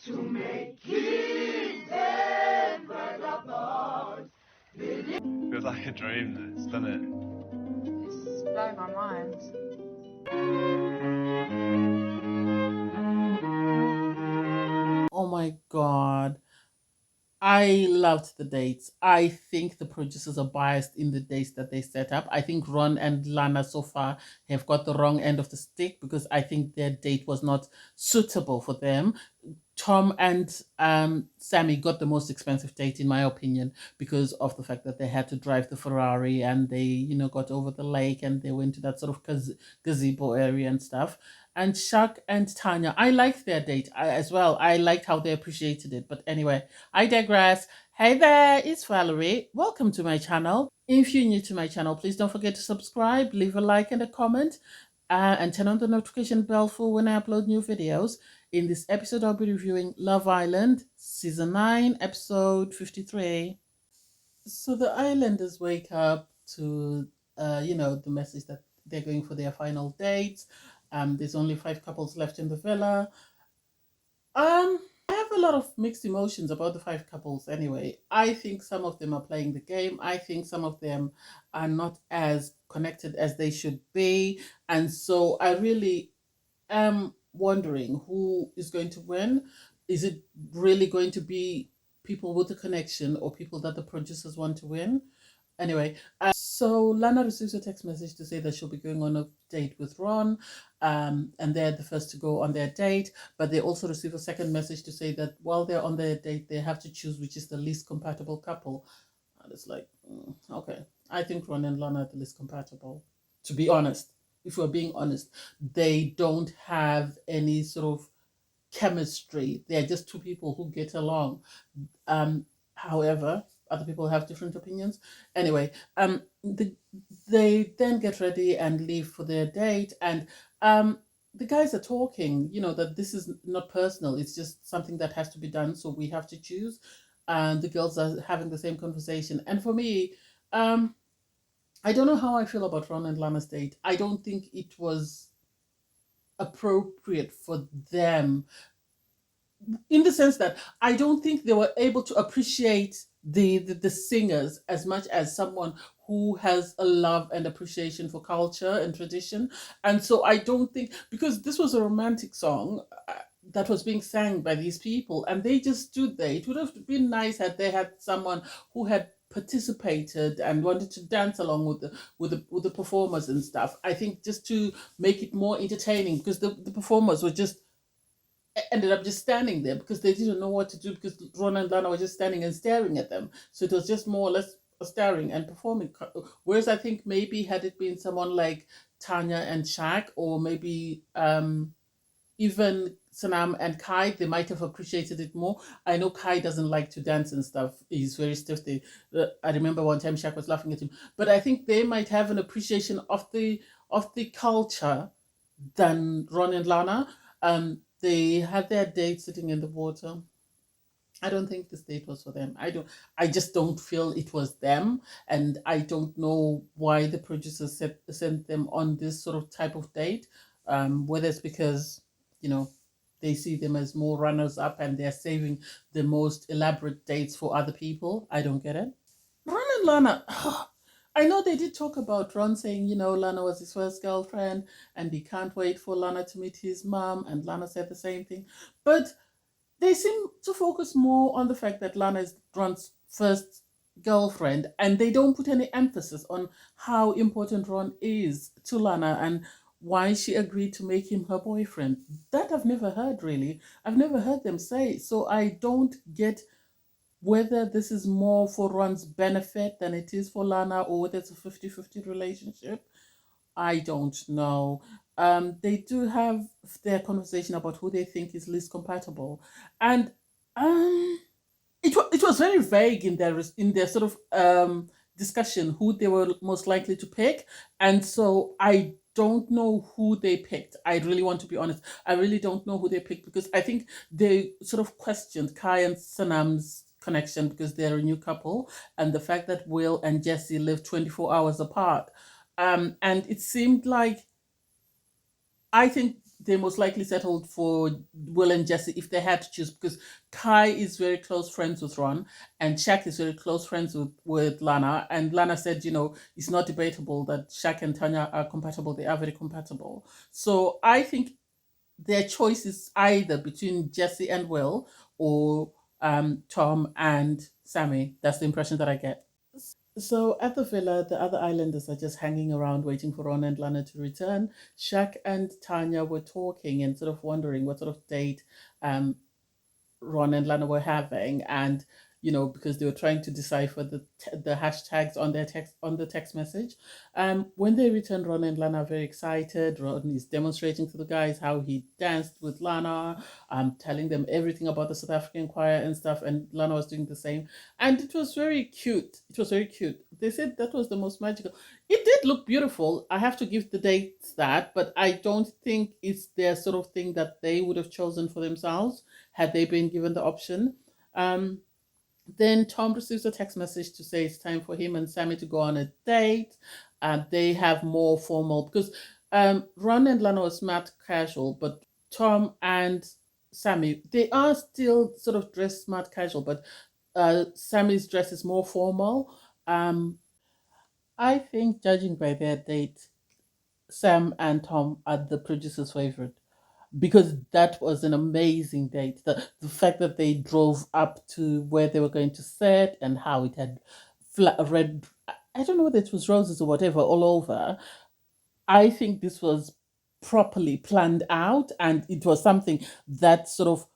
to make his emperor apart. Feels like a dream, this, doesn't it? It's blowing my mind. Oh my God. I loved the dates. I think the producers are biased in the dates that they set up. I think Ron and Lana so far have got the wrong end of the stick because I think their date was not suitable for them. Tom and Sammy got the most expensive date, in my opinion, because of the fact that they had to drive the Ferrari and they, got over the lake and they went to that sort of gazebo area and stuff. And Shaq and Tanya, I liked their date as well. I liked how they appreciated it. But anyway, I digress. Hey there, it's Valerie. Welcome to my channel. If you're new to my channel, please don't forget to subscribe, leave a like and a comment, and turn on the notification bell for when I upload new videos. In this episode, I'll be reviewing Love Island, Season 9, Episode 53. So the islanders wake up to, the message that they're going for their final dates. There's only 5 couples left in the villa. I have a lot of mixed emotions about the 5 couples anyway. I think some of them are playing the game. I think some of them are not as connected as they should be. And so I really am wondering who is going to win. Is it really going to be people with a connection or people that the producers want to win? Anyway, so Lana receives a text message to say that she'll be going on a date with Ron, and they're the first to go on their date. But they also receive a second message to say that while they're on their date, they have to choose which is the least compatible couple. And it's like, okay, I think Ron and Lana are the least compatible. To be honest, if we're being honest, they don't have any sort of chemistry. They're just 2 people who get along. However, other people have different opinions. Anyway, they then get ready and leave for their date, and the guys are talking, that this is not personal, it's just something that has to be done, so we have to choose. And the girls are having the same conversation. And for me, I don't know how I feel about Ron and Lana's date. I don't think it was appropriate for them, in the sense that I don't think they were able to appreciate the singers as much as someone who has a love and appreciation for culture and tradition. And so I don't think, because this was a romantic song that was being sang by these people, and they just stood there. It would have been nice had they had someone who had participated and wanted to dance along with the performers and stuff. I think just to make it more entertaining, because the performers were just ended up just standing there because they didn't know what to do, because Ron and Lana were just standing and staring at them. So it was just more or less staring and performing. Whereas I think maybe had it been someone like Tanya and Shaq, or maybe even Sanam and Kai, they might have appreciated it more. I know Kai doesn't like to dance and stuff. He's very stiff. I remember one time Shaq was laughing at him. But I think they might have an appreciation of the culture than Ron and Lana. They had their date sitting in the water. I don't think this date was for them. I just don't feel it was them. And I don't know why the producers sent them on this sort of type of date. Whether it's because, they see them as more runners up and they're saving the most elaborate dates for other people. I don't get it. Ron and Lana, I know they did talk about Ron saying, Lana was his first girlfriend and he can't wait for Lana to meet his mom, and Lana said the same thing. But they seem to focus more on the fact that Lana is Ron's first girlfriend, and they don't put any emphasis on how important Ron is to Lana and why she agreed to make him her boyfriend. That I've never heard, really. I've never heard them say. So I don't get whether this is more for Ron's benefit than it is for Lana, or whether it's a 50-50 relationship. I don't know. They do have their conversation about who they think is least compatible. And it was very vague in their sort of discussion who they were most likely to pick. And so I don't know who they picked. I really want to be honest. I really don't know who they picked, because I think they sort of questioned Kai and Sanam's connection because they're a new couple, and the fact that Will and Jesse live 24 hours apart. And it seemed like, I think they most likely settled for Will and Jesse if they had to choose, because Kai is very close friends with Ron and Shaq is very close friends with Lana. And Lana said, it's not debatable that Shaq and Tanya are compatible. They are very compatible. So I think their choice is either between Jesse and Will or Tom and Sammy. That's the impression that I get. So at the villa, the other islanders are just hanging around waiting for Ron and Lana to return. Shaq and Tanya were talking and sort of wondering what sort of date um, Ron and Lana were having, and because they were trying to decipher the hashtags on their text message. When they returned, Ron and Lana are very excited. Ron is demonstrating to the guys how he danced with Lana, telling them everything about the South African choir and stuff, and Lana was doing the same, and it was very cute. It was very cute. They said that was the most magical. It did look beautiful. I have to give the dates that, but I don't think it's their sort of thing that they would have chosen for themselves had they been given the option. Um, then Tom receives a text message to say it's time for him and Sammy to go on a date. They have more formal, because Ron and Lana was smart casual, but Tom and Sammy, they are still sort of dressed smart casual, but Sammy's dress is more formal. I think, judging by their date, Sam and Tom are the producer's favorite, because that was an amazing date. The fact that they drove up to where they were going to set and how it had red, I don't know whether it was roses or whatever, all over. I think this was properly planned out, and it was something that sort of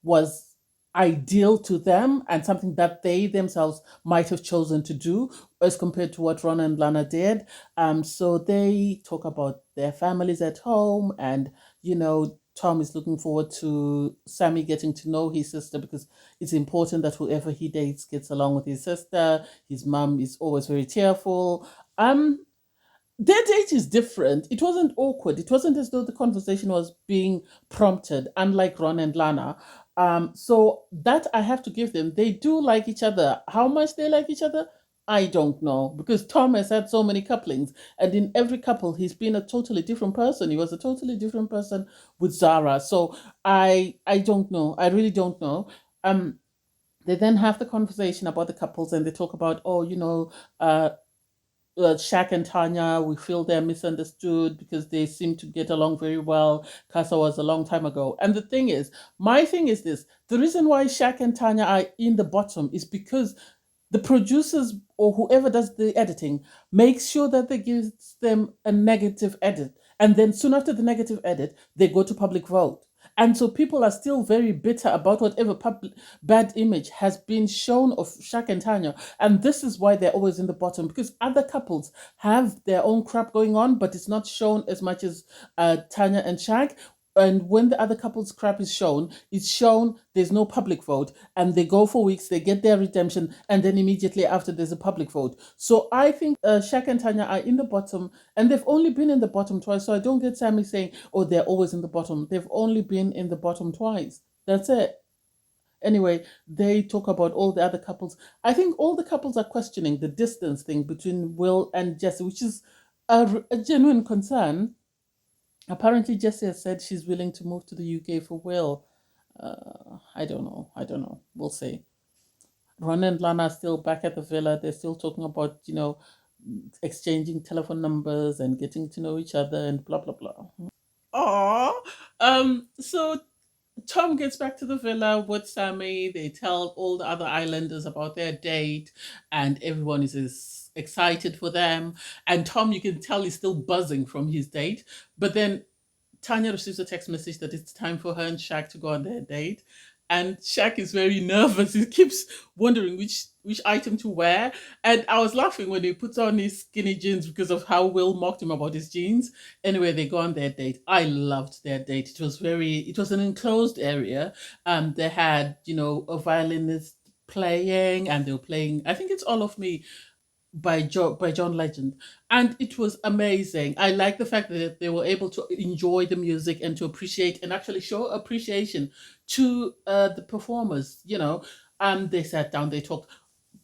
was ideal to them and something that they themselves might have chosen to do as compared to what Ron and Lana did. So they talk about their families at home, and Tom is looking forward to Sammy getting to know his sister, because it's important that whoever he dates gets along with his sister. His mom is always very tearful. Their date is different. It wasn't awkward. It wasn't as though the conversation was being prompted, unlike Ron and Lana. So that I have to give them. They do like each other. How much they like each other, I don't know, because Tom has had so many couplings, and in every couple, he's been a totally different person. He was a totally different person with Zara. So I don't know. I really don't know. They then have the conversation about the couples, and they talk about, Shaq and Tanya, we feel they're misunderstood because they seem to get along very well. Casa was a long time ago. And the thing is, my thing is this, the reason why Shaq and Tanya are in the bottom is because the producers or whoever does the editing makes sure that they gives them a negative edit. And then soon after the negative edit, they go to public vote. And so people are still very bitter about whatever bad image has been shown of Shaq and Tanya. And this is why they're always in the bottom, because other couples have their own crap going on, but it's not shown as much as Tanya and Shaq. And when the other couple's crap is shown, it's shown there's no public vote, and they go for weeks, they get their redemption, and then immediately after there's a public vote. So I think Shaq and Tanya are in the bottom, and they've only been in the bottom twice. So I don't get Sammy saying, "Oh, they're always in the bottom." They've only been in the bottom twice. That's it. Anyway, they talk about all the other couples. I think all the couples are questioning the distance thing between Will and Jesse, which is a genuine concern. Apparently, Jessie has said she's willing to move to the UK for Will. I don't know. I don't know. We'll see. Ron and Lana are still back at the villa. They're still talking about, exchanging telephone numbers and getting to know each other and blah, blah, blah. Aww. So Tom gets back to the villa with Sammy. They tell all the other islanders about their date, and everyone is as excited for them. And Tom, you can tell, is still buzzing from his date. But then Tanya receives a text message that it's time for her and Shaq to go on their date. And Shaq is very nervous. He keeps wondering which item to wear. And I was laughing when he puts on his skinny jeans because of how Will mocked him about his jeans. Anyway, they go on their date. I loved their date. It was an enclosed area. They had, a violinist playing, and they were playing, I think it's All of Me by John Legend, and it was amazing. I like the fact that they were able to enjoy the music and to appreciate and actually show appreciation to the performers. They sat down, they talked.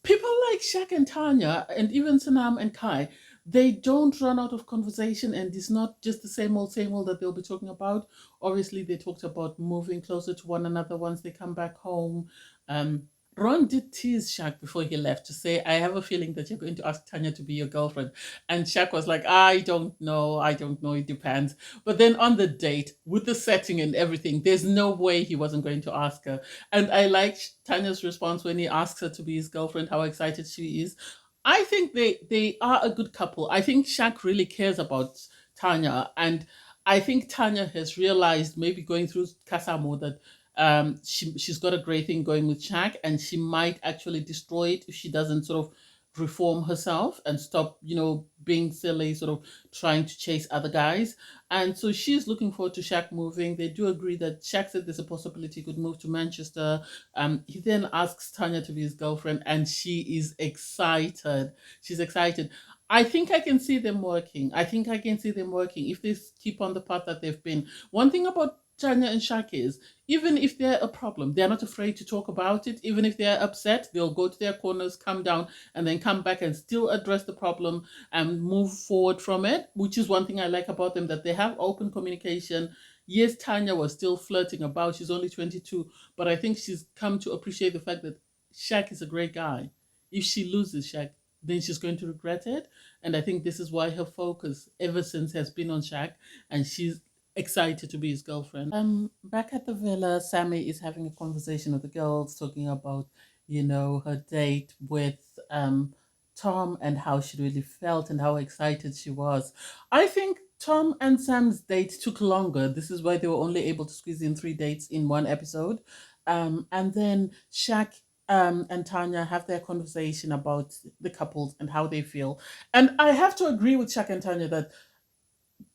People like Shaq and Tanya, and even Sanam and Kai, they don't run out of conversation, and it's not just the same old that they'll be talking about. Obviously, they talked about moving closer to one another once they come back home. Um, Ron did tease Shaq before he left to say, I have a feeling that you're going to ask Tanya to be your girlfriend. And Shaq was like, I don't know, it depends. But then on the date, with the setting and everything, there's no way he wasn't going to ask her. And I like Tanya's response when he asks her to be his girlfriend, how excited she is. I think they are a good couple. I think Shaq really cares about Tanya, and I think Tanya has realized, maybe going through Kasamo, that she's got a great thing going with Shaq, and she might actually destroy it if she doesn't sort of reform herself and stop, being silly, sort of trying to chase other guys. And so she's looking forward to Shaq moving. They do agree that Shaq said there's a possibility he could move to Manchester. He then asks Tanya to be his girlfriend, and she is excited. She's excited. I think I can see them working. I think I can see them working if they keep on the path that they've been. One thing about Tanya and Shaq is, even if they're a problem, they're not afraid to talk about it. Even if they're upset, they'll go to their corners, come down, and then come back and still address the problem and move forward from it, which is one thing I like about them, that they have open communication. Yes, Tanya was still flirting about. She's only 22, but I think she's come to appreciate the fact that Shaq is a great guy. If she loses Shaq, then she's going to regret it. And I think this is why her focus ever since has been on Shaq, and she's excited to be his girlfriend. Back at the villa, Sammy is having a conversation with the girls, talking about, her date with Tom and how she really felt and how excited she was. I think Tom and Sam's date took longer. This is why they were only able to squeeze in 3 dates in one episode. And then Shaq and Tanya have their conversation about the couples and how they feel. And I have to agree with Shaq and Tanya that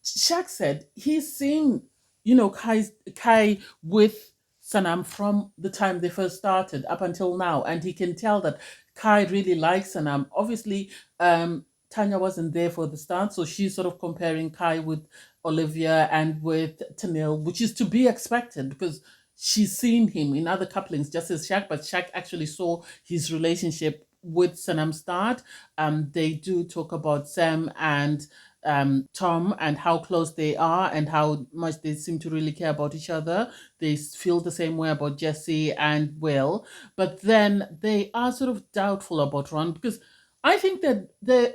Shaq said he's seen, Kai with Sanam from the time they first started up until now, and he can tell that Kai really likes Sanam. Obviously, Tanya wasn't there for the start, so she's sort of comparing Kai with Olivia and with Tanil, which is to be expected because she's seen him in other couplings, just as Shaq, but Shaq actually saw his relationship with Sanam start. They do talk about Sam and Tom and how close they are and how much they seem to really care about each other. They feel the same way about Jesse and Will, but then they are sort of doubtful about Ron, because I think that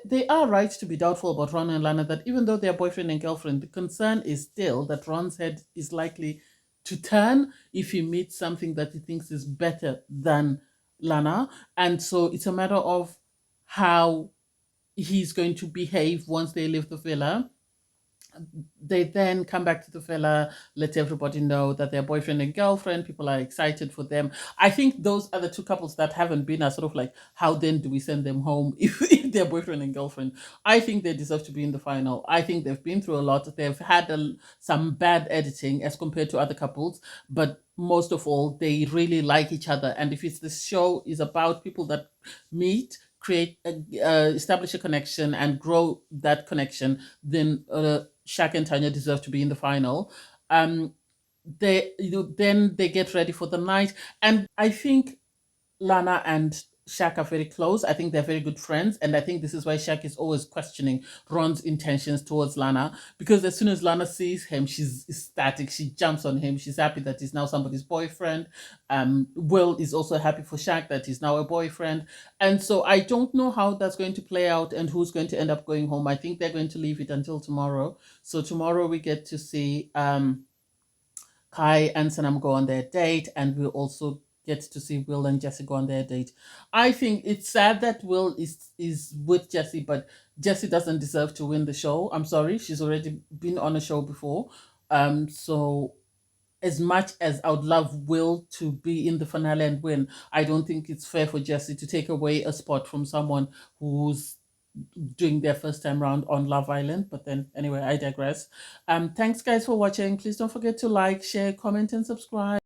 they are right to be doubtful about Ron and Lana, that even though they're boyfriend and girlfriend, the concern is still that Ron's head is likely to turn if he meets something that he thinks is better than Lana. And so it's a matter of how he's going to behave once they leave the villa. They then come back to the villa, let everybody know that they're boyfriend and girlfriend. People are excited for them. I think those are the two couples that haven't been are sort of like, how then do we send them home if they're boyfriend and girlfriend? I think they deserve to be in the final. I think they've been through a lot. They've had some bad editing as compared to other couples, but most of all, they really like each other. And if it's the show is about people that meet, create, establish a connection and grow that connection, then Shaq and Tanya deserve to be in the final. Then they get ready for the night, and I think Lana and Shaq are very close. I think they're very good friends, and I think this is why Shaq is always questioning Ron's intentions towards Lana, because as soon as Lana sees him, she's ecstatic. She jumps on him. She's happy that he's now somebody's boyfriend. Will is also happy for Shaq that he's now a boyfriend, and so I don't know how that's going to play out and who's going to end up going home. I think they're going to leave it until tomorrow. So tomorrow we get to see Kai and Sanam go on their date, and we'll also get to see Will and Jesse go on their date. I think it's sad that Will is with Jesse, but Jesse doesn't deserve to win the show. I'm sorry, she's already been on a show before. So as much as I would love Will to be in the finale and win, I don't think it's fair for Jesse to take away a spot from someone who's doing their first time round on Love Island. But then anyway, I digress. Thanks guys for watching. Please don't forget to like, share, comment, and subscribe.